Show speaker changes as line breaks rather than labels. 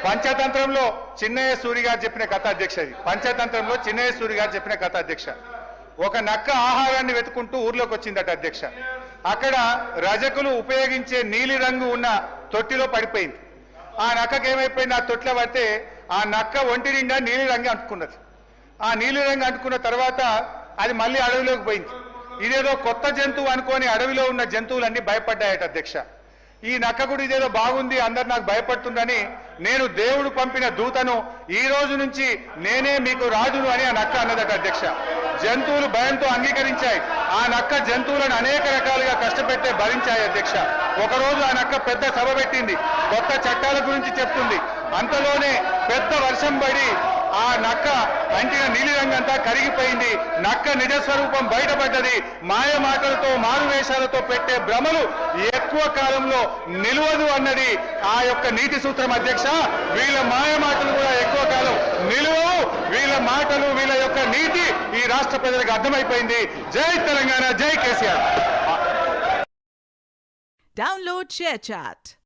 పంచతంత్రంలో చిన్నయ్య సూరి గారు చెప్పిన కథ అధ్యక్ష. ఇది పంచతంత్రంలో చిన్నయ్య సూరి గారు చెప్పిన కథ అధ్యక్ష. ఒక నక్క ఆహారాన్ని వెతుకుంటూ ఊర్లోకి వచ్చిందట అధ్యక్ష. అక్కడ రజకులు ఉపయోగించే నీలి రంగు ఉన్న తొట్టిలో పడిపోయింది. ఆ నక్కకి ఏమైపోయింది, ఆ తొట్టిలో పడితే ఆ నక్క ఒంటి నిండా నీలి రంగు అంటుకున్నది. ఆ నీలి రంగు అంటుకున్న తర్వాత అది మళ్ళీ అడవిలోకి పోయింది. ఇదేదో కొత్త జంతువు అనుకొని అడవిలో ఉన్న జంతువులన్నీ భయపడ్డాయట అధ్యక్ష. ఈ నక్క కూడా ఇదేదో బాగుంది, అందరు నాకు భయపడుతుందని, నేను దేవుడు పంపిన దూతను, ఈ రోజు నుంచి నేనే మీకు రాజును అని ఆ నక్క అన్నదట అధ్యక్ష. జంతువులు భయంతో అంగీకరించాయి. ఆ నక్క జంతువులను అనేక రకాలుగా కష్టపెట్టే భరించాయి అధ్యక్ష. ఒకరోజు ఆ నక్క పెద్ద సభ పెట్టింది, కొత్త చట్టాల గురించి చెప్తుంది. అంతలోనే పెద్ద వర్షం పడి ఆ నక్క అంటిన నీలిరంగంతా కరిగిపోయింది. నక్క నిజస్వరూపం బయటపడ్డది. మాయ మాటలతో మారువేషాలతో పెట్టే భ్రమలు ఎక్కువ కాలంలో నిలవదు అన్నది ఆ యొక్క నీతి సూత్రం అధ్యక్ష. వీళ్ళ మాయ మాటలు కూడా ఎక్కువ కాలం నిలువవు. వీళ్ళ మాటలు, వీళ్ళ యొక్క నీతి ఈ రాష్ట్ర ప్రజలకు అర్థమైపోయింది. జై తెలంగాణ, జై కేసీఆర్.
Download ShareChat.